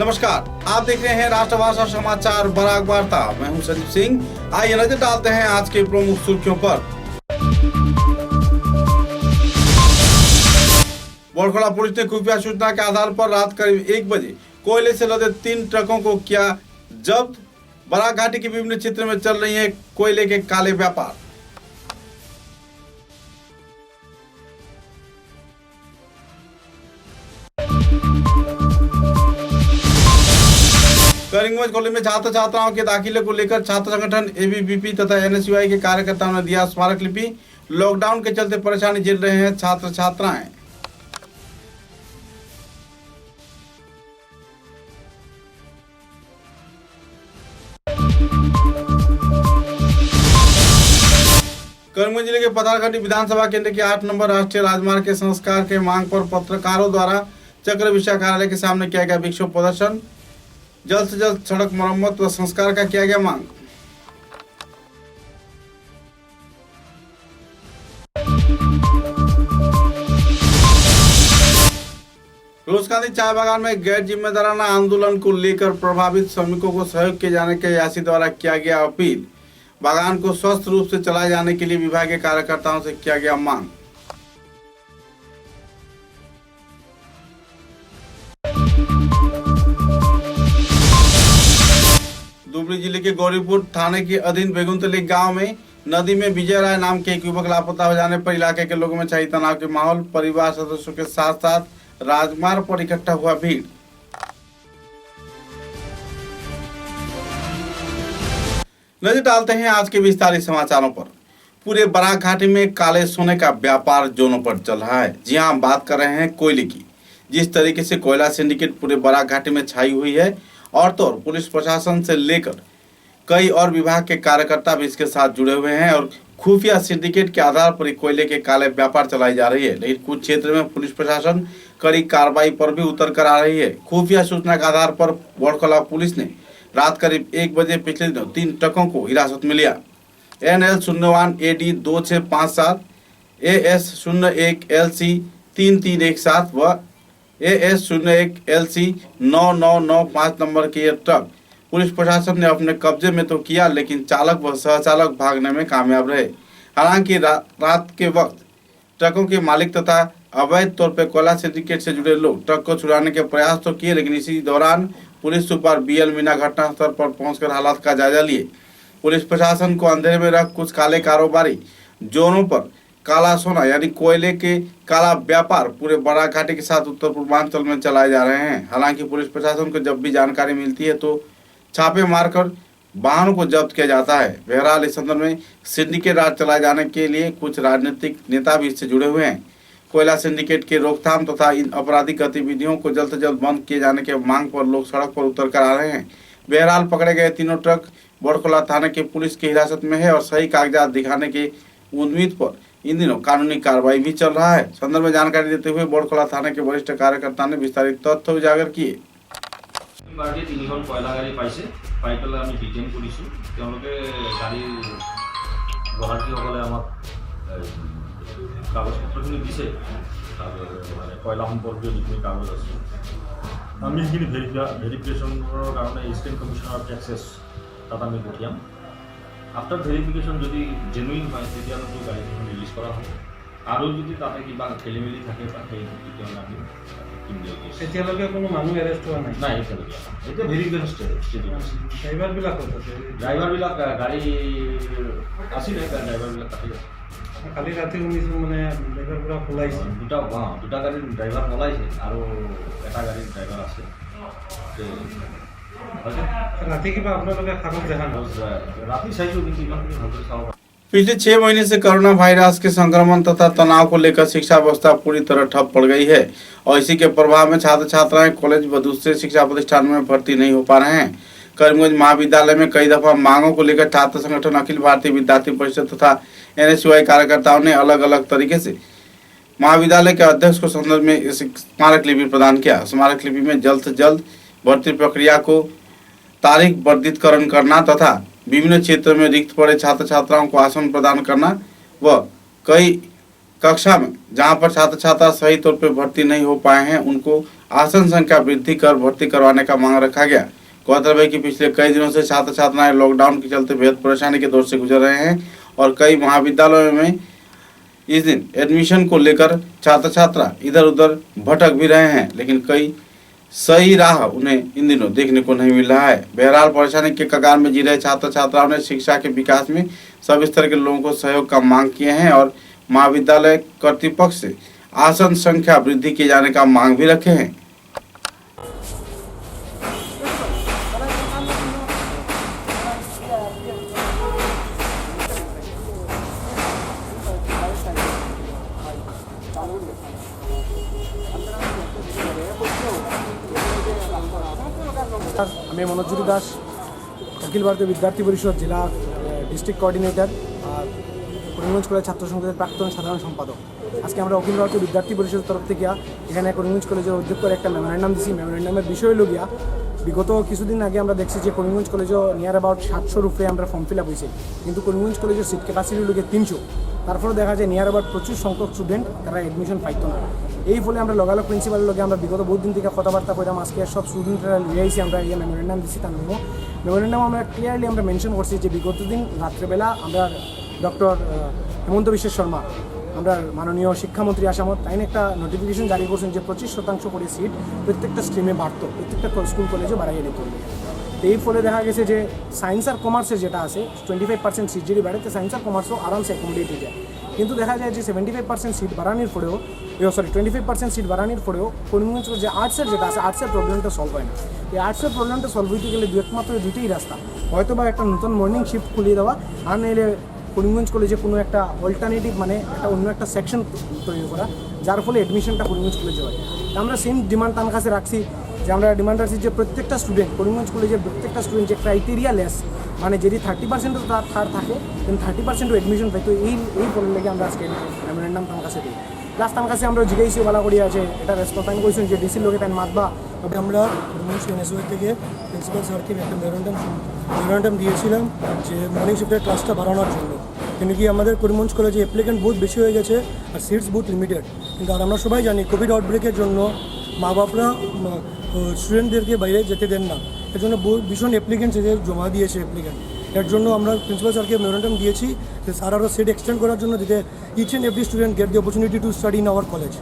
नमस्कार, आप देख रहे हैं राष्ट्रभाषा समाचार बराक वार्ता। मैं हूं संदीप सिंह। आइए नजर डालते हैं आज के प्रमुख सुर्खियों पर। बोरखला पुलिस ने खुफिया सूचना के आधार पर रात करीब 1 बजे कोयले से लदे 3 ट्रकों को किया जब्त। बराक घाटी के विभिन्न क्षेत्र में चल रही है कोयले के काले व्यापार। करीमगंज कॉलेज में छात्र छात्राओं के दाखिले को लेकर छात्र संगठन एबीवीपी तथा एनएसयूआई के कार्यकर्ताओं ने दिया स्मारक लिपि। लॉकडाउन के चलते परेशानी झेल रहे हैं छात्र छात्राएं। करीमगंज जिले के पतालघाटी विधानसभा केंद्र के 8 नंबर राष्ट्रीय राजमार्ग के संस्कार के मांग पर पत्रकारों द्वारा चक्र विषय कार्यालय के सामने किया गया विक्षोभ प्रदर्शन। जल्द से जल्द सड़क मरम्मत व संस्कार का किया गया मांग। रोजकांदी चाय बागान में गैर जिम्मेदाराना आंदोलन को लेकर प्रभावित श्रमिकों को सहयोग किए जाने के यासी द्वारा किया गया अपील। बागान को स्वस्थ रूप से चलाए जाने के लिए विभाग के कार्यकर्ताओं से किया गया मांग। धुबरी जिले के गौरीपुर थाने के अधीन बेगुनतली गांव में नदी में विजय राय नाम के एक युवक लापता हो जाने पर इलाके के लोगों में छाई तनाव के माहौल। परिवार सदस्यों के साथ साथ राजमार्ग पर इकट्ठा हुआ भीड़। नजर डालते हैं आज के विस्तारित समाचारों पर। पूरे बराक घाटी में काले सोने का व्यापार जोरों पर चल रहा है। जी हां, हम बात कर रहे हैं कोयले की। जिस तरीके से कोयला सिंडिकेट पूरे बराक घाटी में छाई हुई है और तो पुलिस प्रशासन से लेकर कई और विभाग के कार्यकर्ता भी इसके साथ जुड़े हुए हैं और खुफिया सिंडिकेट के आधार पर कोयले के काले व्यापार चलाई जा रही है। लेकिन कुछ क्षेत्र में पुलिस प्रशासन कड़ी कार्रवाई पर भी उतर कर आ रही है। खुफिया सूचना के आधार पर बोरखला पुलिस ने रात करीब 1 बजे पिछले दिनों 3 ट्रकों को हिरासत में लिया। NL01 AD 2657, AS01 LC 3317 व AS01 LC 9995 नंबर के ये ट्रक पुलिस प्रशासन ने अपने कब्जे में तो किया, लेकिन चालक व सहचालक भागने में कामयाब रहे। हालांकि रात के वक्त ट्रकों के मालिक तथा अवैध तौर पर कोयला सिंडिकेट से जुड़े लोग ट्रक को छुड़ाने के प्रयास तो किए, लेकिन इसी दौरान पुलिस सुपर BL मीना घटनास्थल पर पहुंचकर हालात का जायजा लिए। पुलिस प्रशासन को अंधेरे में रख कुछ काले कारोबारी जोरों पर काला सोना यानी कोयले के काला व्यापार पूरे बराक घाटी के साथ उत्तर पूर्वांचल में चलाए जा रहे हैं। हालांकि पुलिस प्रशासन को जब भी जानकारी मिलती है तो छापे मारकर वाहनों को जब्त किया जाता है। बहरहाल इस संदर्भ में सिंडिकेट राज चलाए जाने के लिए कुछ राजनीतिक नेता भी इससे जुड़े हुए हैं। कोयला सिंडिकेट के रोकथाम तथा इन आपराधिक गतिविधियों को जल्द से जल्द बंद किए जाने के मांग पर लोग सड़क पर उतर कर आ रहे हैं। बहरहाल पकड़े गए तीनों ट्रक बोरखला थाने के पुलिस की हिरासत में है और सही कागजात दिखाने के उम्मीद पर इन दिनों कानूनी कार्रवाई भी चल रहा है। संदर्भ में जानकारी देते हुए बोरखला थाने के वरिष्ठ कार्यकर्ता ने विस्तारित तथ्य उजागर किए। কাগজপত্রখিনি দিছে মানে কয়লা সম্পর্কীয় যিখিনি কাগজ আছে আমি সেইখিনি ভেরিফিকেশনৰ কাৰণে ইষ্টাৰ্ণ কমিশ্যন অফ টেক্সেছ তাত আমি পঠিয়াম। আফটাৰ ভেৰিফিকেশ্যন যদি জেনুইন হয় তেতিয়াহ'লে গাড়ীখন ৰিলিজ কৰা হ'ব আৰু যদি তাতে কিবা খেলি মেলি থাকে বা সেই তেতিয়াহ'লে আমি এতিয়ালৈকে কোনো মানুহ এৰেষ্ট হোৱা নাই এতিয়ালৈকে। এতিয়া ভেৰিফিকেশ্যন ষ্টেজ আছে। ড্ৰাইভাৰবিলাক গাড়ী আছিলে, ড্ৰাইভাৰবিলাক কাটি আছে। কালি ৰাতি শুনিছোঁ মানে ড্ৰাইভাৰ পুৰা পলাইছে। দুটা গাড়ীৰ ড্ৰাইভাৰ পলাইছে আৰু এটা গাড়ীৰ ড্ৰাইভাৰ আছে। ৰাতি কিবা আপোনালোকে কাগজ দেখা ৰাতি চাইছোঁ কিন্তু ইমানখিনি ভালকৈ চাব। पिछले 6 महीने से कोरोना वायरस के संक्रमण तथा तनाव को लेकर शिक्षा व्यवस्था पूरी तरह ठप पड़ गई है और इसी के प्रभाव में छात्र छात्राएं कॉलेज व दूसरे शिक्षा प्रतिष्ठान में भर्ती नहीं हो पा रहे हैं। करीमगंज महाविद्यालय में कई दफा मांगों को लेकर छात्र संगठन अखिल भारतीय विद्यार्थी परिषद तथा NSUI कार्यकर्ताओं ने अलग अलग तरीके से महाविद्यालय के अध्यक्ष को संदर्भ में स्मारक लिपि प्रदान किया। स्मारक लिपि में जल्द से जल्द भर्ती प्रक्रिया को तारीख वर्धितकरण करना तथा विभिन्न क्षेत्र में रिक्त पड़े छात्र छात्राओं को आसन प्रदान करना व कई कक्षा में जहां पर छात्र छात्रा सही तौर पर भर्ती नहीं हो पाए हैं उनको आसन संख्या वृद्धि कर भर्ती करवाने का मांग रखा गया। गौरतलब है कि पिछले कई दिनों से छात्र छात्राएं लॉकडाउन के चलते बेहद परेशानी के दौर से गुजर रहे हैं और कई महाविद्यालयों में इस दिन एडमिशन को लेकर छात्र छात्रा इधर उधर भटक भी रहे हैं, लेकिन कई सही राह उन्हें इन दिनों देखने को नहीं मिल रहा है। बहरहाल परेशानी के कगार में जी रहे छात्र छात्राओं ने शिक्षा के विकास में सब स्तर के लोगों को सहयोग का मांग किए हैं और महाविद्यालय कर्तृपक्ष से आसन संख्या वृद्धि किए जाने का मांग भी रखे हैं। আমি মনোজ্যোতি দাস, অখিল ভারতীয় বিদ্যার্থী পরিষদ জেলা ডিস্ট্রিক্ট কোঅর্ডিনেটর আর করিমগঞ্জ কলেজ ছাত্র সংসদের প্রাক্তন সাধারণ সম্পাদক। আজকে আমরা অখিল ভারতীয় বিদ্যার্থী পরিষদের তরফ থেকে এখানে করিমগঞ্জ কলেজের অধ্যক্ষের একটা মেমোরেন্ডাম দিছি। মেমোরেন্ডামের বিষয় হলো গিয়া বিগত কিছুদিন আগে আমরা দেখছি যে করিমগঞ্জ কলেজও নিয়ার অ্যাবাউট 700-র উপরে আমরা ফর্ম ফিল আপ হয়েছে, কিন্তু করিমগঞ্জ কলেজের সিট ক্যাপাসিটি হলো 300। তারপরে দেখা যায় নিয়ার অ্যাবাউট প্রচুর সংখ্যক স্টুডেন্ট তারা এডমিশন পাইতো না। এই ফলে আমরা লগালগ প্রিন্সিপালের লগে আমরা বিগত বহুত দিন থেকে কথাবার্তা কইলাম। আজকে সব স্টুডেন্টরা লিয়ে আইসি, আমরা এই মেমোরেন্ডাম দিচ্ছি। তার মেমোরেন্ডাম আমরা ক্লিয়ারলি আমরা মেনশন করছি যে বিগত দিন রাত্রেবেলা আমরা ডক্টর হেমন্ত বিশ্ব শর্মা, আমরা মাননীয় শিক্ষামন্ত্রী আসামত তাই একটা নোটিফিকেশন জারি করছেন যে 25% করে সিট প্রত্যেকটা স্ট্রিমে বাড়তো, প্রত্যেকটা স্কুল কলেজে বাড়াইয়ে দিত। এই ফলে দেখা গেছে যে সায়েন্স আর কমার্সের যেটা আছে 25% সিট যদি বাড়ে তো সায়েন্স আর কমার্সও আরামসে অ্যাকোমোডেট হয়ে যায়। কিন্তু দেখা যায় যে 75% সিট বাড়ানোর পরেও 25% সিট বাড়ানোর পরেও করিমগঞ্জ যে আর্টসের যেটা আছে আর্টসের প্রবলেমটা সলভ হয় না। এই আর্টসের প্রবলেমটা সলভ হইতে গেলে একমাত্র দুইটাই রাস্তা, হয়তো বা একটা নতুন মর্নিং শিফট খুলিয়ে দেওয়া, আর নাইলে করিমগঞ্জ কলেজে কোনো একটা অল্টারনেটিভ মানে একটা অন্য একটা সেকশন তৈরি করা, যার ফলে অ্যাডমিশনটা করিমগঞ্জ কলেজে হয়। আমরা সেম ডিমান্ড তার কাছে রাখছি যে আমরা ডিমান্ড রাখছি যে প্রত্যেকটা স্টুডেন্ট করিমগঞ্জ কলেজের প্রত্যেকটা স্টুডেন্ট যে ক্রাইটেরিয়া লেস মানে যদি 30% তার থার্ড থাকে কিন্তু 30% অ্যাডমিশন পাই, তো এই ফলের লেগে আমরা আজকে মেমোরেন্ডাম তার কাছে দিই। প্লাস তার কাছে আমরা জিজ্ঞাসি বলা করি আছে এটা রেসপন্স আমি কইছেন যে ডিসির লোকে তাই মাতবা। তবে আমরা করিমগঞ্জ এনএসওয়ের থেকে প্রিন্সিপাল স্যারকে একটা মেমোরেন্ডাম দিয়েছিলাম যে মর্নিং শিফটের ক্লাসটা বাড়ানোর জন্য, কিন্তু কি আমাদের করিমগঞ্জ কলেজে অ্যাপ্লিকেন্ট বহুত বেশি হয়ে গেছে আর সিটস বহুত লিমিটেড। কিন্তু আর আমরা সবাই জানি কোভিড আউটব্রেকের জন্য মা বাপরা স্টুডেন্টদেরকে বাইরে যেতে দেন না, এর জন্য ভীষণ অ্যাপ্লিকেন্টস জমা দিয়েছে অ্যাপ্লিকেন্ট। এর জন্য আমরা প্রিন্সিপাল স্যারকে মেমোরেন্ডাম দিয়েছি যে স্যার আরও সিট এক্সটেন্ড করার জন্য যাতে each and every student get the opportunity to study in our college.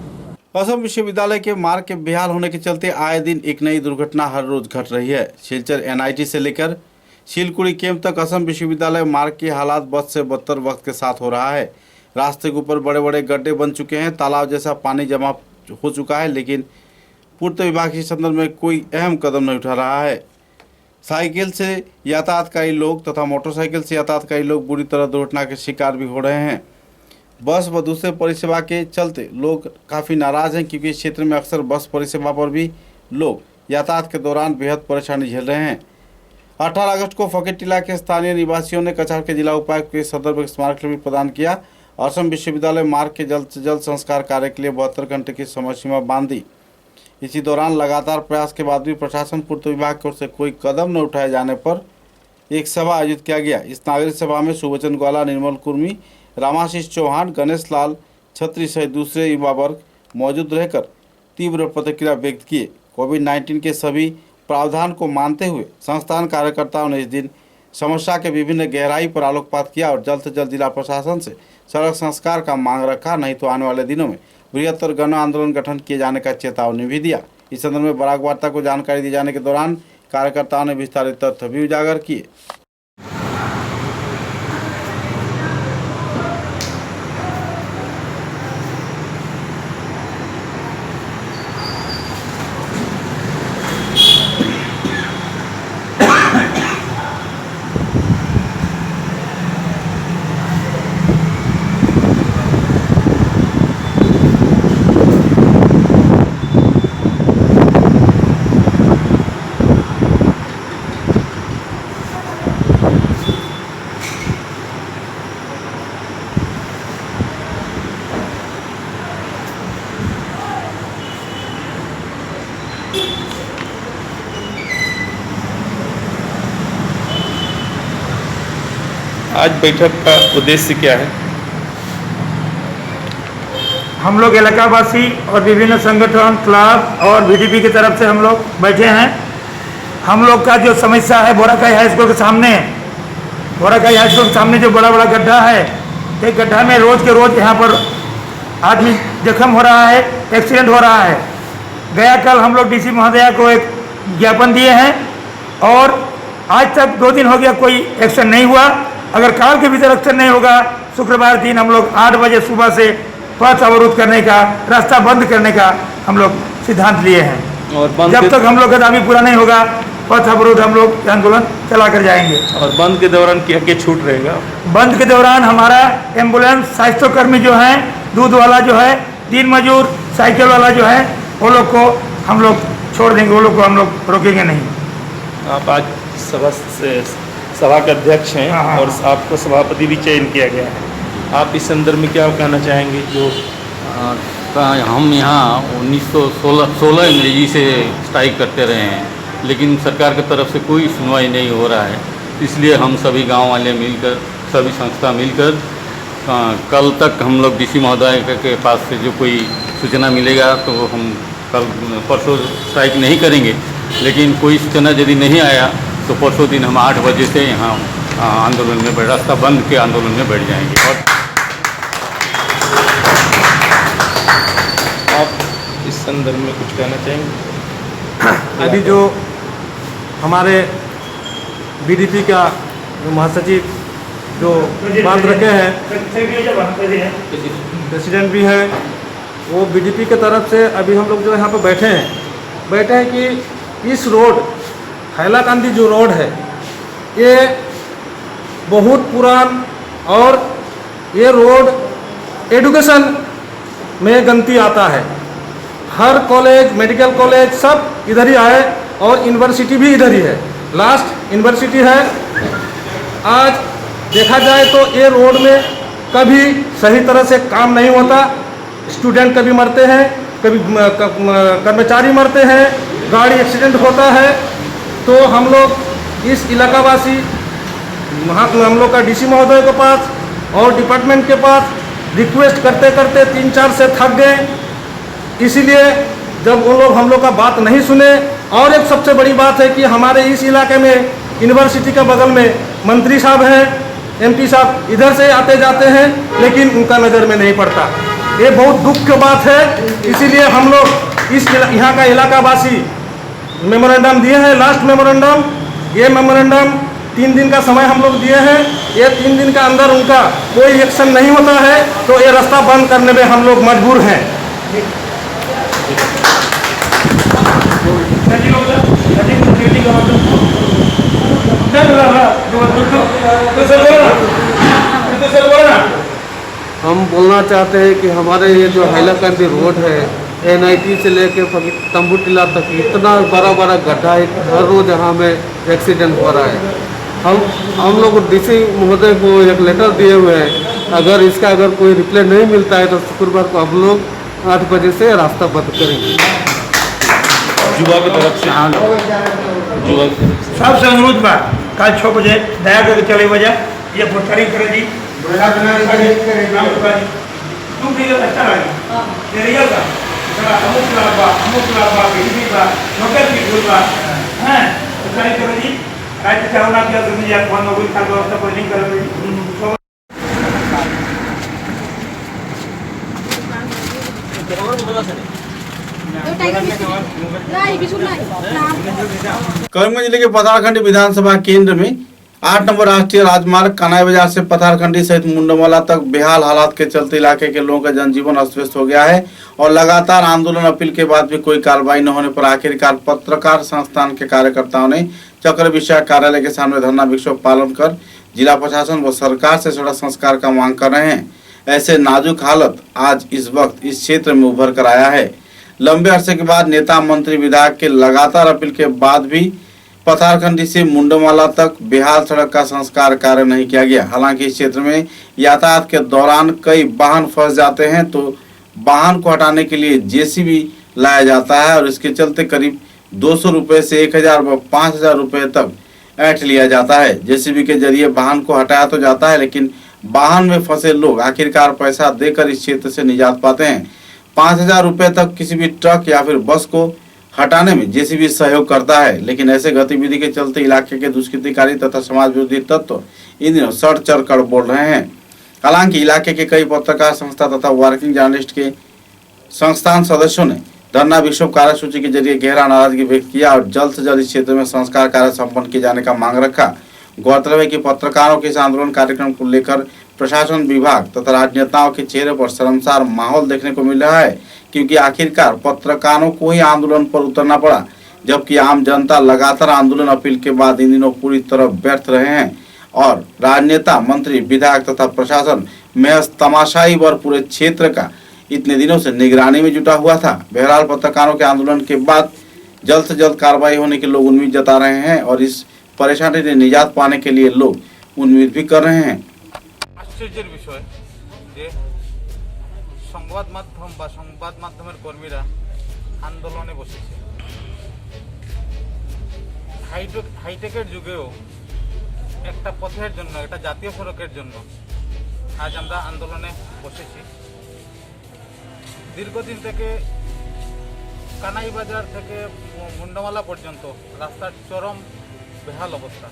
Assam विश्वविद्यालय के मार्ग के बेहाल होने के चलते आए दिन एक नई दुर्घटना हर रोज घट रही है। सिलचर NIT से लेकर शिलकुड़ी कैंप तक असम विश्वविद्यालय मार्ग के हालात बद से बदतर वक्त के साथ हो रहा है। रास्ते के ऊपर बड़े बड़े गड्ढे बन चुके हैं, तालाब जैसा पानी जमा हो चुका है, लेकिन पूर्त विभाग इस संदर्भ में कोई अहम कदम नहीं उठा रहा है। साइकिल से यातायातकारी लोग तथा मोटरसाइकिल से यातायातकारी लोग बुरी तरह दुर्घटना के शिकार भी हो रहे हैं। बस व दूसरे परिसेवा के चलते लोग काफ़ी नाराज़ हैं, क्योंकि इस क्षेत्र में अक्सर बस परिसेवा पर भी लोग यातायात के दौरान बेहद परेशानी झेल रहे हैं। 18 अगस्त को फकीर टीला के स्थानीय निवासियों ने कछार के जिला उपायुक्त के सदर में स्मारक भी प्रदान किया। असम विश्वविद्यालय मार्ग के जल्द से जल्द संस्कार कार्य के लिए 72 घंटे की समय सीमा बांध दी। इसी दौरान लगातार प्रयास के बाद भी प्रशासन पूर्त विभाग की ओर से कोई कदम न उठाए जाने पर एक सभा आयोजित किया गया। इस नागरिक सभा में सुवचन ग्वाला, निर्मल कुर्मी, रामाशीष चौहान, गणेश लाल छत्री सहित दूसरे युवा वर्ग मौजूद रहकर तीव्र प्रतिक्रिया व्यक्त किए। कोविड-19 के सभी प्रावधान को मानते हुए संस्थान कार्यकर्ताओं ने इस दिन समस्या के विभिन्न गहराई पर आलोकपात किया और जल्द से जल्द जिला प्रशासन से सड़क संस्कार का मांग रखा, नहीं तो आने वाले दिनों में बृहत्तर गण आंदोलन गठन किए जाने का चेतावनी भी दिया। इस संदर्भ में बराक वार्ता को जानकारी दिए जाने के दौरान कार्यकर्ताओं ने विस्तारित तथ्य भी उजागर किए। आज बैठक का उद्देश्य क्या है? हम लोग इलाकावासी और विभिन्न संगठन क्लब और बीडीपी की तरफ से हम लोग बैठे हैं। हम लोग का जो समस्या है बोराकाई हाई स्कूल के सामने, बोराकाई हाई स्कूल के सामने जो बड़ा बड़ा गड्ढा है, एक गड्ढा में रोज के रोज यहाँ पर आदमी जख्म हो रहा है, एक्सीडेंट हो रहा है। गया कल हम लोग डीसी महोदया को एक ज्ञापन दिए हैं और आज तक 2 दिन हो गया, कोई एक्शन नहीं हुआ। अगर काल के भीतर एक्शन नहीं होगा, शुक्रवार दिन हम लोग 8 बजे सुबह से पथ अवरुद्ध करने का, रास्ता बंद करने का हम लोग सिद्धांत लिए हैं। और जब तक हम लोग का दावी पूरा नहीं होगा, पथ अवरुद्ध हम लोग आंदोलन चला कर जाएंगे। और बंद के दौरान क्या क्या छूट रहेगा? बंद के दौरान हमारा एम्बुलेंस, स्वास्थ्यकर्मी जो हैं, दूध वाला जो है, दिन मजूर, साइकिल वाला जो है, वो लोग को हम लोग छोड़ देंगे, वो लोग को हम लोग रोकेंगे नहीं। आप आज सभा के अध्यक्ष हैं हाँ। और आपको सभापति भी चयन किया गया है। आप इस संदर्भ में क्या कहना चाहेंगे? जो हम यहाँ 1916 अंग्रेजी से स्ट्राइक करते रहे हैं, लेकिन सरकार की तरफ से कोई सुनवाई नहीं हो रहा है। इसलिए हम सभी गांव वाले मिलकर, सभी संस्था मिलकर कल तक हम लोग डीसी महोदय के पास से जो कोई सूचना मिलेगा तो हम कल परसों स्ट्राइक नहीं करेंगे, लेकिन कोई सूचना यदि नहीं आया तो परसों दिन हम 8 बजे से यहाँ आंदोलन में रास्ता बंद के आंदोलन में बैठ जाएंगे। और आप इस संदर्भ में कुछ कहना चाहेंगे? अभी जो हमारे बीडीपी का जो महासचिव जो बात रखे हैं, प्रेसिडेंट भी है, वो बीडीपी की तरफ से अभी हम लोग जो यहाँ पर बैठे हैं कि इस रोड हैलाकांदी जो रोड है ये बहुत पुरान और ये रोड एजुकेशन में गंती आता है। हर कॉलेज, मेडिकल कॉलेज सब इधर ही आए और यूनिवर्सिटी भी इधर ही है, लास्ट यूनिवर्सिटी है। आज देखा जाए तो ये रोड में कभी सही तरह से काम नहीं होता, स्टूडेंट कभी मरते हैं, कभी कर्मचारी मरते हैं, गाड़ी एक्सीडेंट होता है। तो हम लोग इस इलाकावासी हम लोग का डीसी महोदय के पास और डिपार्टमेंट के पास रिक्वेस्ट करते करते 3-4 से थक गए। इसीलिए जब वो लोग हम लोग का बात नहीं सुने, और एक सबसे बड़ी बात है कि हमारे इस इलाके में यूनिवर्सिटी के बगल में मंत्री साहब हैं, एमपी साहब इधर से आते जाते हैं, लेकिन उनका नज़र में नहीं पड़ता। ये बहुत दुख की बात है। इसीलिए हम लोग इस यहाँ का इलाकावासी मेमोरेंडम दिए हैं, लास्ट मेमोरेंडम। ये मेमोरेंडम 3 दिन का समय हम लोग दिए हैं। ये 3 दिन का अंदर उनका कोई एक्शन नहीं होता है तो ये रास्ता बंद करने में हम लोग मजबूर हैं। हम बोलना चाहते हैं कि हमारे ये जो हैलाकांदी रोड है, NIT से लेके तंबू टीला तक इतना बड़ा बड़ा गड्ढा है, हर रोज़ यहाँ में एक्सीडेंट हो रहा है। हम लोग डीसी महोदय को एक लेटर दिए हुए हैं, अगर इसका कोई रिप्लाई नहीं मिलता है तो शुक्रवार को हम लोग 8 बजे से रास्ता बंद करेंगे। युवा की तरफ से युवा सबसे अनुरोध बा कल 6 बजे दया करके चले बजा ये पोस्टरी करे जी तुम भी अच्छा लगा तेरिया का अमुक लाभा बीबी बा नौकर की बोलबा हैं पोस्टरी करे जी राज्य चावना के जमीन या फोन मोबाइल का व्यवस्था पर लिंक कर करीमगंज जिले के पथारखंडी विधानसभा केंद्र में 8 नंबर राष्ट्रीय राजमार्ग कनाई बाजार से पथारखंडी सहित मुंडमवाला तक बेहाल हालात के चलते इलाके के लोगों का जनजीवन अस्त व्यस्त हो गया है और लगातार आंदोलन अपील के बाद भी कोई कार्रवाई न होने पर आखिरकार पत्रकार संस्थान के कार्यकर्ताओं ने चक्र विषय कार्यालय के सामने धरना विक्षोभ पालन कर जिला प्रशासन व सरकार से सड़क संस्कार का मांग कर रहे हैं। ऐसे नाजुक हालत आज इस वक्त इस क्षेत्र में उभर कर आया है। लंबे अरसे के बाद नेता, मंत्री, विधायक के लगातार अपील के बाद भी पथारखंडी से मुंडमवाला तक बेहाल सड़क का संस्कार कार्य नहीं किया गया। हालांकि इस क्षेत्र में यातायात के दौरान कई वाहन फंस जाते हैं तो वाहन को हटाने के लिए जेसीबी लाया जाता है और इसके चलते करीब 200 रुपये से 1000 व 5000 रुपये तक ऐंठ लिया जाता है। जेसीबी के जरिए वाहन को हटाया तो जाता है, लेकिन वाहन में फंसे लोग आखिरकार पैसा देकर इस क्षेत्र से निजात पाते हैं। 5,000 रुपए तक किसी भी ट्रक या फिर बस को हटाने में जेसीबी सहयोग करता है। लेकिन ऐसे गतिविधि के चलते इलाके के दुष्कृतिकारी तथा समाज विरोधी तत्व इन दिनों सड़ चढ़ कर बोल रहे हैं। हालांकि इलाके के कई पत्रकार संस्था तथा वर्किंग जर्नलिस्ट के संस्थान सदस्यों ने धरना विक्षोभ कार्यसूची के जरिए गहरा नाराजगी व्यक्त किया और जल्द से जल्द इस क्षेत्र में संस्कार कार्य संपन्न किए जाने का मांग रखा। गौरतलब है कि पत्रकारों के इस आंदोलन कार्यक्रम को लेकर प्रशासन विभाग तथा राजनेताओं के चेहरे पर शर्मसार माहौल देखने को मिल रहा है, क्योंकि आखिरकार पत्रकारों को ही आंदोलन पर उतरना पड़ा, जबकि आम जनता लगातार आंदोलन अपील के बाद इन दिनों पूरी तरह व्यर्थ रहे हैं और राजनेता, मंत्री, विधायक तथा प्रशासन महज तमाशाई व पूरे क्षेत्र का इतने दिनों से निगरानी में जुटा हुआ था। बहरहाल पत्रकारों के आंदोलन के बाद जल्द से जल्द कार्रवाई होने के लोग उम्मीद जता रहे हैं और इस परेशानी से निजात पाने के लिए लोग उम्मीद भी कर रहे हैं। আশ্চর্যের বিষয় যে সংবাদ মাধ্যম বা সংবাদ মাধ্যমের কর্মীরা আন্দোলনে বসেছে। হাইটেকের যুগেও একটা পথের জন্য, একটা জাতীয় সড়কের জন্য আজ আমরা আন্দোলনে বসেছি। দীর্ঘদিন থেকে কানাইবাজার থেকে মুন্ডমালা পর্যন্ত রাস্তার চরম বেহাল অবস্থা।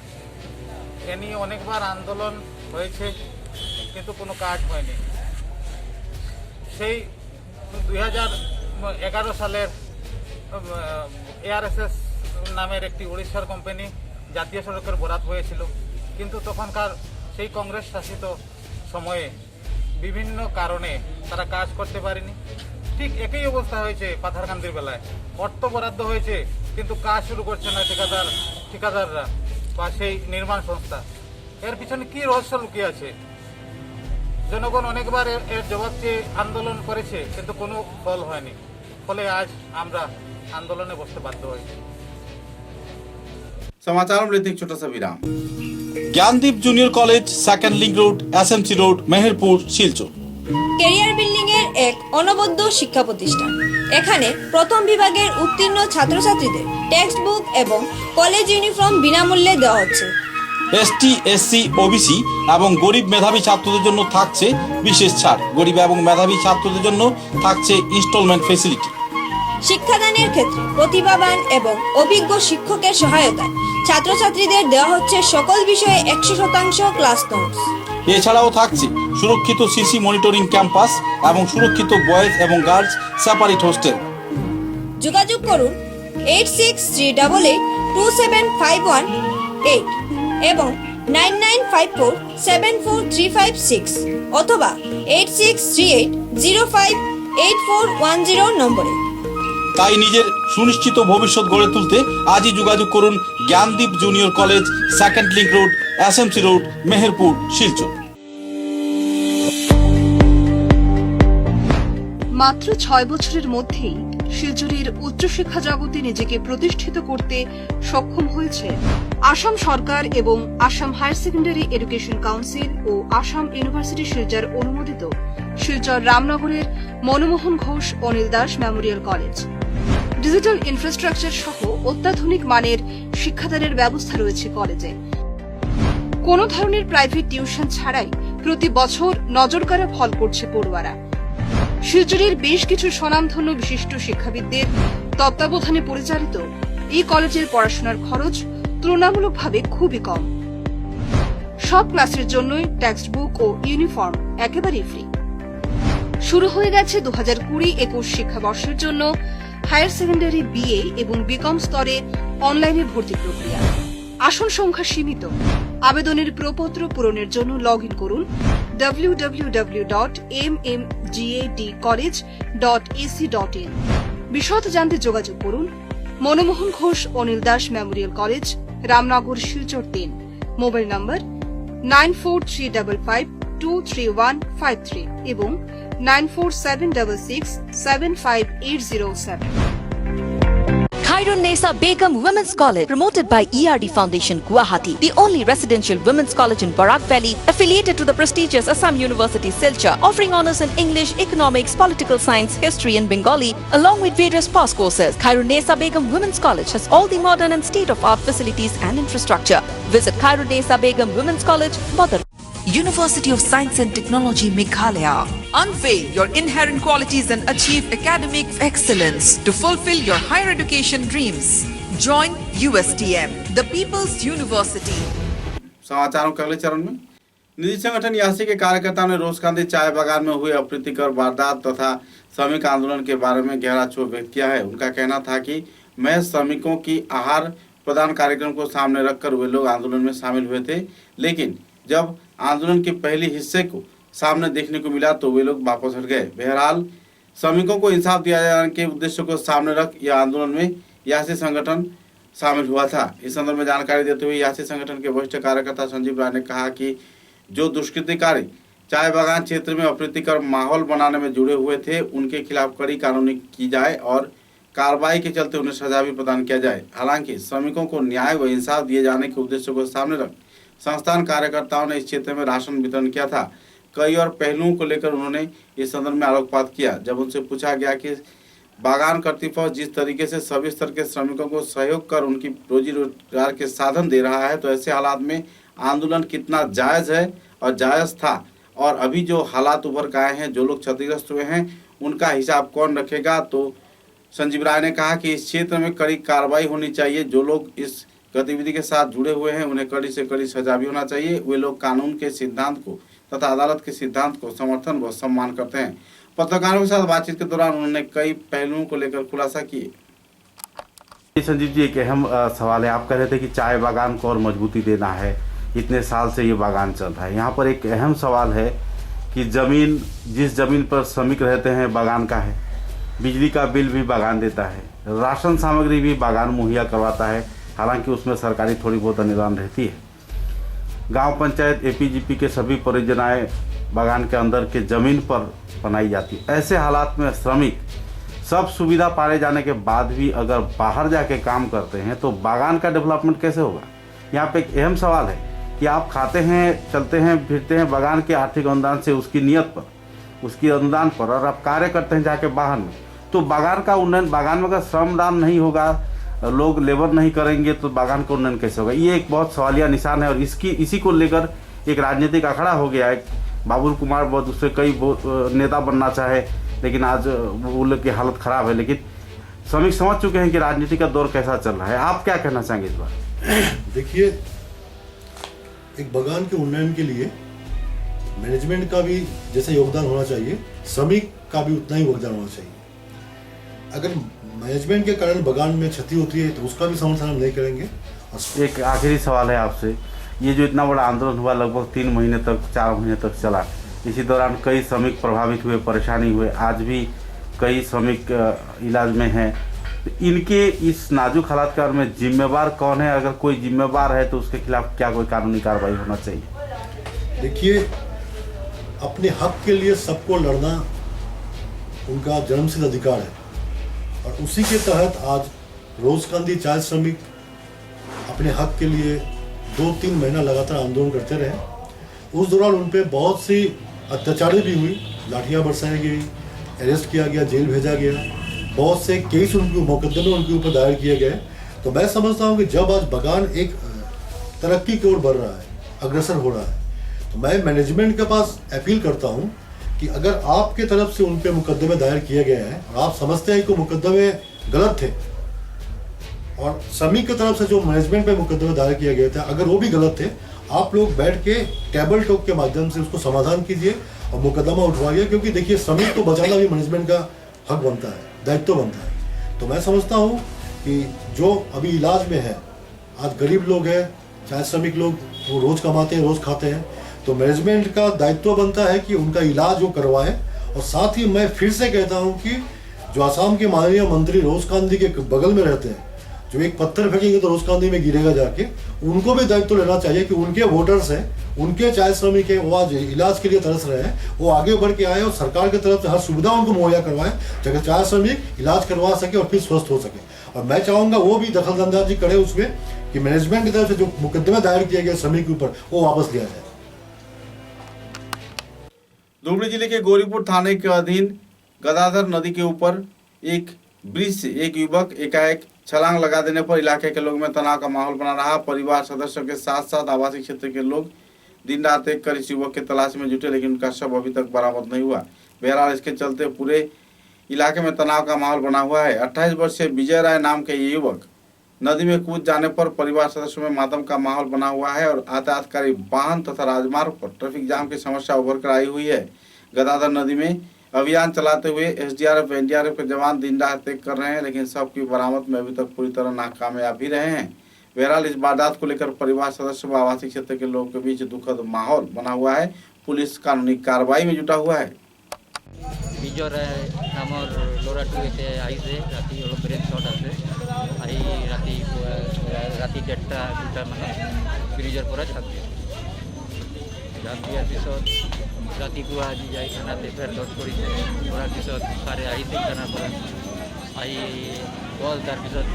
এ নিয়ে অনেকবার আন্দোলন হয়েছে, কিন্তু কোনো কাজ হয়নি। সেই 2011 সালের ARSS নামের একটি উড়িষ্যার কোম্পানি জাতীয় সড়কের বরাত হয়েছিল, কিন্তু তখনকার সেই কংগ্রেস শাসিত সময়ে বিভিন্ন কারণে তারা কাজ করতে পারেনি। ঠিক একই অবস্থা হয়েছে পাথারকান্দির বেলায়। অর্থ বরাদ্দ হয়েছে, কিন্তু কাজ শুরু করছে না ঠিকাদাররা বা সেই নির্মাণ সংস্থা। এর পিছনে কি রহস্য লুকিয়ে আছে? জনগণ অনেকবার এর জবাব চেয়ে আন্দোলন করেছে, কিন্তু কোনো ফল হয়নি। ফলে আজ আমরা আন্দোলনে বসতে বাধ্য হয়েছি। समाचारों में एक छोटा सा विराम। Gyandeep junior college, second link road, SMC road, Meherpur, Silchar. Career building এর এক অনবদ্য শিক্ষা প্রতিষ্ঠান। এখানে প্রথম বিভাগের উত্তীর্ণ ছাত্রছাত্রীদের টেক্সট বুক এবং কলেজ ইউনিফর্ম বিনামূল্যে দেওয়া হচ্ছে। ST, SC, OBC এবং গরিব মেধাবী ছাত্রদের জন্য থাকছে বিশেষ ছাড়। গরিব এবং মেধাবী ছাত্রদের জন্য থাকছে ইনস্টলমেন্ট ফ্যাসিলিটি। শিক্ষাদানের ক্ষেত্রে প্রতিভাবান এবং অভিজ্ঞ শিক্ষকের সহায়তায় ছাত্রছাত্রীদের দেওয়া হচ্ছে সকল বিষয়ে 100% ক্লাস নোটস। এছাড়াও থাকছে সুরক্ষিত সিসি মনিটরিং ক্যাম্পাস এবং সুরক্ষিত বয়েজ এবং গার্লস সেপারেট হোস্টেল। যোগাযোগ করুন 86382751 এবং 9954743556 অথবা 8638058410 নম্বরে। তাই নিজের সুনিশ্চিত ভবিষ্যৎ গড়ে তুলতে আজই যোগাযোগ করুন Gyandeep junior college, second link road, SMC road, Meherpur, Silchar. মাত্র 6 বছরের মধ্যেই শিলচরের উচ্চশিক্ষা জগতে নিজেকে প্রতিষ্ঠিত করতে সক্ষম হয়েছে আসাম সরকার এবং Assam higher secondary education council ও আসাম ইউনিভার্সিটি শিলচর অনুমোদিত শিলচর রামনগরের Manmohan Ghosh Anil Das memorial college. Digital infrastructure সহ অত্যাধুনিক মানের শিক্ষাদানের ব্যবস্থা রয়েছে কলেজে। কোনো ধরনের প্রাইভেট টিউশন ছাড়াই প্রতি বছর নজরকাড়া ফল করছে পড়ুয়ারা। শিলচরের বেশ কিছু স্বনামধন্য বিশিষ্ট শিক্ষাবিদদের তত্ত্বাবধানে পরিচালিত এই কলেজের পড়াশোনার খরচ তুলনামূলকভাবে খুবই কম। সব ক্লাসের জন্যই টেক্সট বুক ও ইউনিফর্ম একেবারেই ফ্রি। শুরু হয়ে গেছে 2020-21 শিক্ষাবর্ষের জন্য হায়ার সেকেন্ডারি BA এবং BCom স্তরে অনলাইনে ভর্তি প্রক্রিয়া। আসন সংখ্যা সীমিত। আবেদনের প্রপত্র পূরণের জন্য লগ ইন করুন www.mmgadcollege.ac.in। বিশদ জানতে যোগাযোগ করুন Manmohan Ghosh Anil Das memorial college, Ramnagar, Silchar 3। Mobile নম্বর 9435523153 এবং 9476675807। Khairun Nesa Begum Women's College, promoted by ERD Foundation, Guwahati, the only residential women's college in Barak Valley, affiliated to the prestigious Assam University, Silchar, offering honors in English, economics, political science, history and Bengali, along with various past courses. Khairun Nesa Begum Women's College has all the modern and state-of-art facilities and infrastructure. Visit Khairun Nesa Begum Women's College, Badar. University of Science and Technology Meghalaya. Unveil your inherent qualities and achieve academic excellence to fulfill your higher education dreams. Join USTM, the People's University. समाचारों के अगले चरण में निजी संगठन यासी के कार्यकर्ताओं ने रोजकांदी चाय बागान में हुए अप्रीतिकर वारदात तथा श्रमिक आंदोलन के बारे में गहरा क्षोभ व्यक्त किया है। उनका कहना था कि महज श्रमिकों की आहार प्रदान कार्यक्रम को सामने रखकर वे लोग आंदोलन में शामिल हुए थे, लेकिन जब आंदोलन के पहले हिस्से को सामने देखने को मिला तो वे लोग वापस हट गए। बहरहाल श्रमिकों को इंसाफ दिया जाने के उद्देश्य को सामने रख यह आंदोलन में यासी संगठन शामिल हुआ था। इस संदर्भ में जानकारी देते हुए यासी संगठन के वरिष्ठ कार्यकर्ता संजीव राय ने कहा कि जो दुष्कृतिकारी चाय बागान क्षेत्र में अप्रीतिकर माहौल बनाने में जुड़े हुए थे, उनके खिलाफ कड़ी कानूनी की जाए और कार्रवाई के चलते उन्हें सजा भी प्रदान किया जाए। हालांकि श्रमिकों को न्याय व इंसाफ दिए जाने के उद्देश्य को सामने रख संस्थान कार्यकर्ताओं ने इस क्षेत्र में राशन वितरण किया था। कई और पहलुओं को लेकर उन्होंने इस संदर्भ में आलोकपात किया। जब उनसे पूछा गया कि बागान कर्तृपक्ष जिस तरीके से सभी स्तर के श्रमिकों को सहयोग कर उनकी रोजी रोजगार के साधन दे रहा है, तो ऐसे हालात में आंदोलन कितना जायज़ है और जायज़ था, और अभी जो हालात उभर के आए हैं, जो लोग क्षतिग्रस्त हुए हैं, उनका हिसाब कौन रखेगा। तो संजीव राय ने कहा कि इस क्षेत्र में कड़ी कार्रवाई होनी चाहिए। जो लोग इस गतिविधि के साथ जुड़े हुए हैं उन्हें कड़ी से कड़ी सजा भी होना चाहिए। वे लोग कानून के सिद्धांत को तथा अदालत के सिद्धांत को समर्थन व सम्मान करते हैं। पत्रकारों के साथ बातचीत के दौरान उन्होंने कई पहलुओं को लेकर खुलासा किए। संजीव जी, एक अहम सवाल है। आप कह रहे थे कि चाय बागान को और मजबूती देना है, इतने साल से ये बागान चल रहा है। यहाँ पर एक अहम सवाल है कि जमीन, जिस जमीन पर श्रमिक रहते हैं बागान का है, बिजली का बिल भी बागान देता है, राशन सामग्री भी बागान मुहैया करवाता है, हालांकि उसमें सरकारी थोड़ी बहुत अनुदान रहती है। गांव पंचायत एपीजीपी के सभी परियोजनाएं बागान के अंदर के जमीन पर बनाई जाती है। ऐसे हालात में श्रमिक सब सुविधा पाए जाने के बाद भी अगर बाहर जाके काम करते हैं तो बागान का डेवलपमेंट कैसे होगा। यहाँ पे एक अहम सवाल है कि आप खाते हैं, चलते हैं, फिरते हैं बागान के आर्थिक अनुदान से, उसकी नियत पर, उसकी अनुदान पर, और आप कार्य करते हैं जाके बाहर में, तो बागान का उन्नयन, बागान में अगर श्रमदान नहीं होगा, लोग लेबर नहीं करेंगे, तो बागान का उन्नयन कैसे होगा। ये एक बहुत सवालिया निशान है और इसी को लेकर एक राजनीतिक अखाड़ा हो गया है। बाबुल कुमार बहुत दूसरे कई नेता बनना चाहे, लेकिन आज वो लोग की हालत खराब है। लेकिन श्रमिक समझ चुके हैं कि राजनीति का दौर कैसा चल रहा है। आप क्या कहना चाहेंगे इस बार? देखिए, एक बागान के उन्नयन के लिए मैनेजमेंट का भी जैसा योगदान होना चाहिए, श्रमिक का भी उतना ही योगदान होना चाहिए। अगर मैनेजमेंट के कारण बागान में क्षति होती है तो उसका भी समर्थन हम नहीं करेंगे। एक आखिरी सवाल है आपसे, ये जो इतना बड़ा आंदोलन हुआ, लगभग 3 महीने तक, 4 महीने तक चला, इसी दौरान कई श्रमिक प्रभावित हुए, परेशानी हुए, आज भी कई श्रमिक इलाज में हैं, तो इनके इस नाजुक हालात के बारे में जिम्मेवार कौन है? अगर कोई जिम्मेवार है तो उसके खिलाफ क्या कोई कानूनी कार्रवाई होना चाहिए? देखिए, अपने हक के लिए सबको लड़ना उनका जन्मसिद्ध अधिकार है और उसी के तहत आज रोजकांदी चाय श्रमिक अपने हक के लिए 2-3 महीना लगातार आंदोलन करते रहे। उस दौरान उन पर बहुत सी अत्याचार भी हुई, लाठियाँ बरसाई गई, अरेस्ट किया गया, जेल भेजा गया, बहुत से केस उनके मुकदमे उनके ऊपर दायर किए गए। तो मैं समझता हूँ कि जब आज बागान एक तरक्की की ओर बढ़ रहा है, अग्रसर हो रहा है, तो मैं मैनेजमेंट के पास अपील करता हूँ कि अगर आपके तरफ से उन पे मुकदमे दायर किए गए हैं और आप समझते हैं कि मुकदमे गलत थे, और श्रमिक की तरफ से जो मैनेजमेंट पे मुकदमे दायर किए गए थे अगर वो भी गलत थे, आप लोग बैठ के टेबल टॉक के माध्यम से उसको समाधान कीजिए और मुकदमा उठवाइए। क्योंकि देखिए, श्रमिक को बचाना भी मैनेजमेंट का हक बनता है, दायित्व बनता है। तो मैं समझता हूँ कि जो अभी इलाज में है, आज गरीब लोग हैं, चाहे श्रमिक लोग, वो रोज़ कमाते हैं, रोज़ खाते हैं, तो मैनेजमेंट का दायित्व बनता है कि उनका इलाज वो करवाएं। और साथ ही मैं फिर से कहता हूं कि जो असम के माननीय मंत्री रोजकांदी के बगल में रहते हैं, जो एक पत्थर फेंकेंगे तो रोजकांदी में गिरेगा जाके, उनको भी दायित्व लेना चाहिए कि उनके वोटर्स हैं, उनके चाय श्रमिक हैं, वो आज इलाज के लिए तरस रहे हैं, वो आगे बढ़ के आए और सरकार की तरफ से हर सुविधा उनको मुहैया करवाएं ताकि चाय श्रमिक इलाज करवा सके और फिर स्वस्थ हो सके। और मैं चाहूँगा वो भी दखलअंदाजी करे उसमें कि मैनेजमेंट की तरफ से जो मुकदमे दायर किए गए श्रमिक के ऊपर, वो वापस लिया जाए। धुबरी जिले के गौरीपुर थाने के अधीन गदाधर नदी के ऊपर एक ब्रिज से एक युवक एकाएक छलांग लगा देने पर इलाके के लोगों में तनाव का माहौल बना रहा। परिवार सदस्यों के साथ साथ आवासीय क्षेत्र के लोग दिन रात एक कर इस युवक के तलाश में जुटे, लेकिन उनका शव अभी तक बरामद नहीं हुआ। बहरहाल इसके चलते पूरे इलाके में तनाव का माहौल बना हुआ है। 28 वर्षीय विजय राय नाम के ये युवक नदी में कूद जाने पर परिवार सदस्यों में मातम का माहौल बना हुआ है और यातायातकारी वाहन तथा राजमार्ग पर ट्रैफिक जाम की समस्या उभर कर आई हुई है। गदाधर नदी में अभियान चलाते हुए एसडीआरएफ व एनडीआरएफ के जवान दिन रात एक कर रहे हैं, लेकिन सबकी बरामद में अभी तक पूरी तरह नाकामयाब ही रहे हैं। बहरहाल इस वारदात को लेकर परिवार सदस्य व आवासीय क्षेत्र के लोगों के बीच दुखद माहौल बना हुआ है। पुलिस कानूनी कार्रवाई में जुटा हुआ है। विजय राय नाমৰ ল'ৰাটো এতিয়া আহিছে, ৰাতি অলপ ব্ৰেক শ্বট আছে, আহি ৰাতি 1:30-2টা মানত ব্ৰিজৰ পৰা ঝাঁপ দিয়াৰ পিছত ৰাতিপুৱা আজি যাই থানাতে ফেৰ লড কৰিছে। কৰাৰ পিছত ছাৰে আহিছে থানাৰ পৰা, আহি গ'ল। তাৰপিছত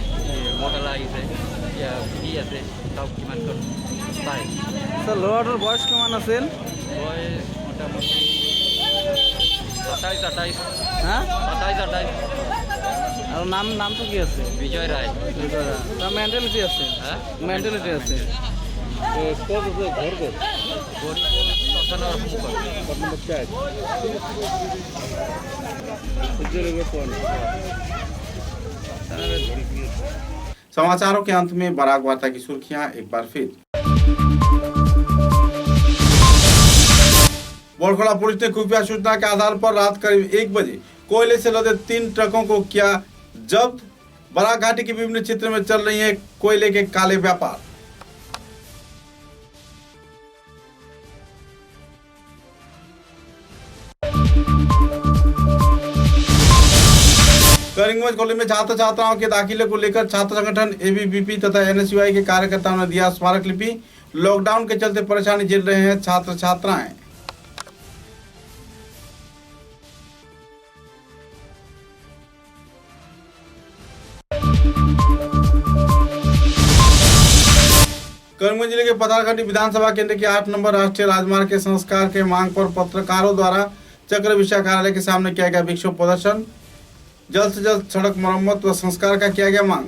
মডেলা আহিছে, এতিয়া কি আছে চাওক কিমানখন পায়। ল'ৰাটোৰ বয়স কিমান আছিল? বয়স মোটামুটি 27-28। হ্যাঁ 27-28। আৰু নামটো কি আছে? বিজয় ৰায়। তাৰ মেণ্টেলিটি আছে? হ্যাঁ মেণ্টেলিটি আছে। ক'ত আছে ঘৰ ক'ত? গরিপুর শ্মশানের মুখত। समाचारों के अंत में बराक वार्ता की सुर्खियां एक बार फिर। बोरखड़ा पुलिस ने खुफिया सूचना के आधार पर रात करीब 1 बजे कोयले से लदे 3 ट्रकों को किया जब्त। बराक घाटी के विभिन्न क्षेत्र में चल रही है कोयले के काले व्यापार। करीमगंज कॉलेज में छात्र छात्राओं के दाखिले को लेकर छात्र संगठन एबीवीपी तथा एनएसयूआई के कार्यकर्ताओं ने दिया स्मारक लिपि। लॉकडाउन के चलते परेशानी झेल रहे हैं छात्र छात्राएं। करीमगंज जिले के पतालखंडी विधानसभा केंद्र के 8 नंबर राष्ट्रीय राजमार्ग के संस्कार के मांग पर पत्रकारों द्वारा चक्र विषय कार्यालय के सामने किया गया विक्षोभ प्रदर्शन। जल्द से जल्द सड़क मरम्मत व संस्कार का किया गया मांग।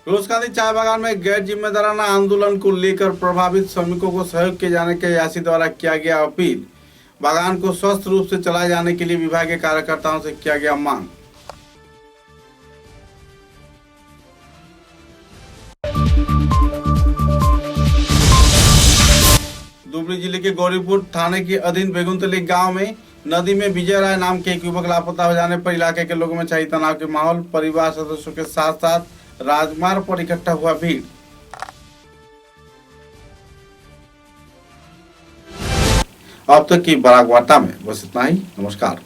रोजकांदी चाय बागान में गैर जिम्मेदाराना आंदोलन को लेकर प्रभावित श्रमिकों को सहयोग किए जाने के यासी द्वारा किया गया अपील। बागान को स्वस्थ रूप से चलाए जाने के लिए विभाग के कार्यकर्ताओं से किया गया मांग। धुबरी जिले के गौरीपुर थाने के अधीन बेगुनतली गांव में नदी में विजय राय नाम के एक युवक लापता हो जाने पर इलाके के लोगों में छाई तनाव के माहौल। परिवार सदस्यों के साथ साथ राजमार्ग पर इकट्ठा हुआ भीड़। अब तक की बराक वार्ता में बस इतना ही। नमस्कार।